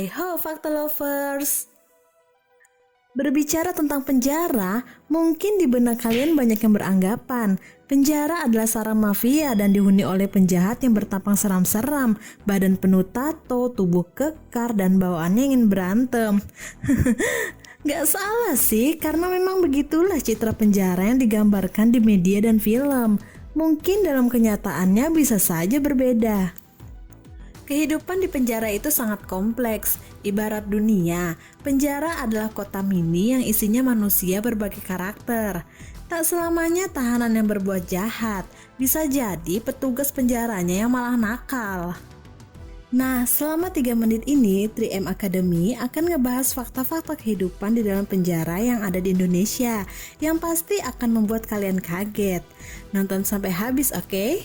Hai ho Fakta Lovers. Berbicara tentang penjara, mungkin di benak kalian banyak yang beranggapan penjara adalah sarang mafia dan dihuni oleh penjahat yang bertampang seram-seram, badan penuh tato, tubuh kekar, dan bawaannya ingin berantem. Gak salah sih, karena memang begitulah citra penjara yang digambarkan di media dan film. Mungkin dalam kenyataannya bisa saja berbeda. Kehidupan di penjara itu sangat kompleks. Ibarat dunia, penjara adalah kota mini yang isinya manusia berbagai karakter. Tak selamanya tahanan yang berbuat jahat, bisa jadi petugas penjaranya yang malah nakal. Nah, selama 3 menit ini, 3M Academy akan ngebahas fakta-fakta kehidupan di dalam penjara yang ada di Indonesia, yang pasti akan membuat kalian kaget. Nonton sampai habis, oke?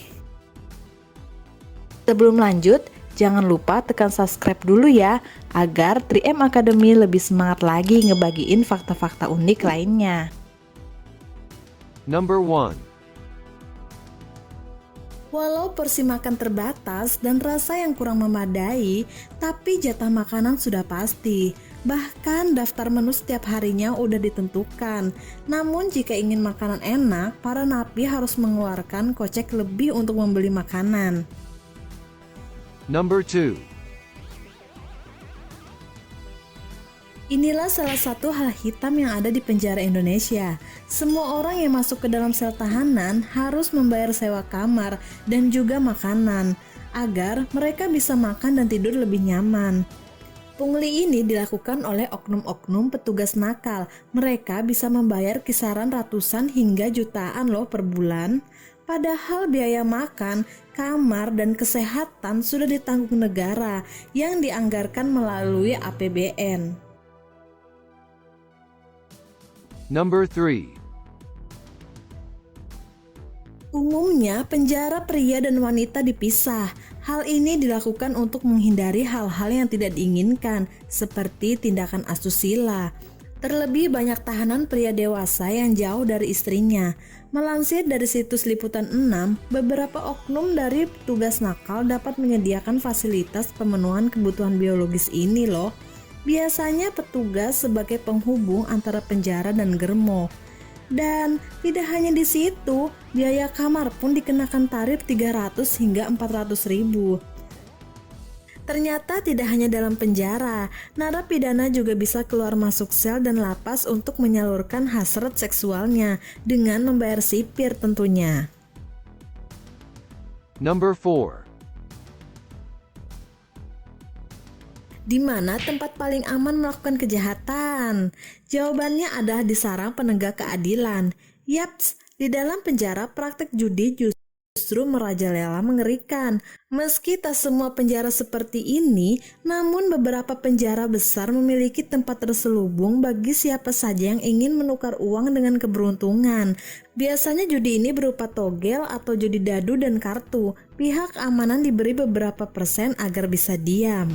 Sebelum lanjut, jangan lupa tekan subscribe dulu ya, agar 3M Academy lebih semangat lagi ngebagiin fakta-fakta unik lainnya. Number 1. Walau porsi makan terbatas dan rasa yang kurang memadai, tapi jatah makanan sudah pasti. Bahkan daftar menu setiap harinya udah ditentukan. Namun jika ingin makanan enak, para napi harus mengeluarkan kocek lebih untuk membeli makanan. Number 2. Inilah salah satu hal hitam yang ada di penjara Indonesia. Semua orang yang masuk ke dalam sel tahanan harus membayar sewa kamar dan juga makanan, agar mereka bisa makan dan tidur lebih nyaman. Pungli ini dilakukan oleh oknum-oknum petugas nakal. Mereka bisa membayar kisaran ratusan hingga jutaan loh per bulan. Padahal biaya makan, kamar, dan kesehatan sudah ditanggung negara yang dianggarkan melalui APBN. Number 3. Umumnya, penjara pria dan wanita dipisah. Hal ini dilakukan untuk menghindari hal-hal yang tidak diinginkan, seperti tindakan asusila. Terlebih banyak tahanan pria dewasa yang jauh dari istrinya. Melansir dari situs Liputan 6, beberapa oknum dari petugas nakal dapat menyediakan fasilitas pemenuhan kebutuhan biologis ini loh. Biasanya petugas sebagai penghubung antara penjara dan germo. Dan tidak hanya di situ, biaya kamar pun dikenakan tarif 300 hingga 400 ribu. Ternyata tidak hanya dalam penjara, narapidana juga bisa keluar masuk sel dan lapas untuk menyalurkan hasrat seksualnya dengan membayar sipir tentunya. Number 4. Di mana tempat paling aman melakukan kejahatan? Jawabannya adalah di sarang penegak keadilan. Yaps, di dalam penjara praktek judi justru merajalela mengerikan. Meski tak semua penjara seperti ini, namun beberapa penjara besar memiliki tempat terselubung bagi siapa saja yang ingin menukar uang dengan keberuntungan. Biasanya judi ini berupa togel atau judi dadu dan kartu. Pihak keamanan diberi beberapa persen agar bisa diam.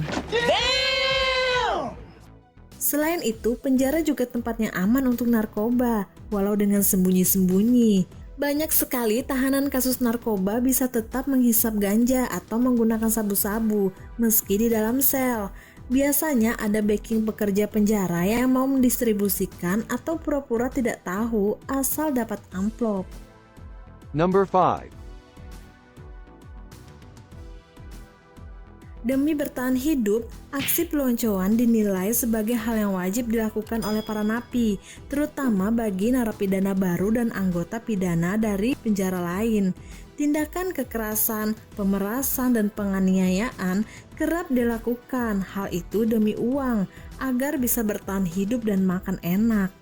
Selain itu, penjara juga tempatnya aman untuk narkoba, walau dengan sembunyi-sembunyi. Banyak sekali tahanan kasus narkoba bisa tetap menghisap ganja atau menggunakan sabu-sabu, meski di dalam sel. Biasanya ada backing pekerja penjara yang mau mendistribusikan atau pura-pura tidak tahu asal dapat amplop. Number 5. Demi bertahan hidup, aksi peloncoan dinilai sebagai hal yang wajib dilakukan oleh para napi, terutama bagi narapidana baru dan anggota pidana dari penjara lain. Tindakan kekerasan, pemerasan, dan penganiayaan kerap dilakukan. Hal itu demi uang, agar bisa bertahan hidup dan makan enak.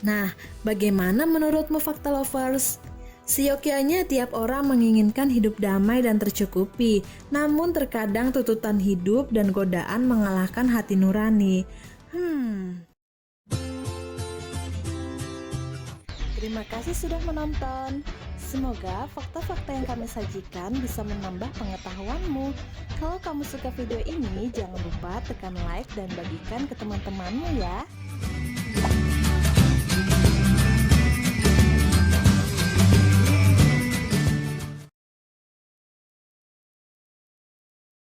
Nah, bagaimana menurutmu Fakta Lovers? Seyogyanya tiap orang menginginkan hidup damai dan tercukupi, namun terkadang tuntutan hidup dan godaan mengalahkan hati nurani. Terima kasih sudah menonton. Semoga fakta-fakta yang kami sajikan bisa menambah pengetahuanmu. Kalau kamu suka video ini, jangan lupa tekan like dan bagikan ke teman-temanmu ya.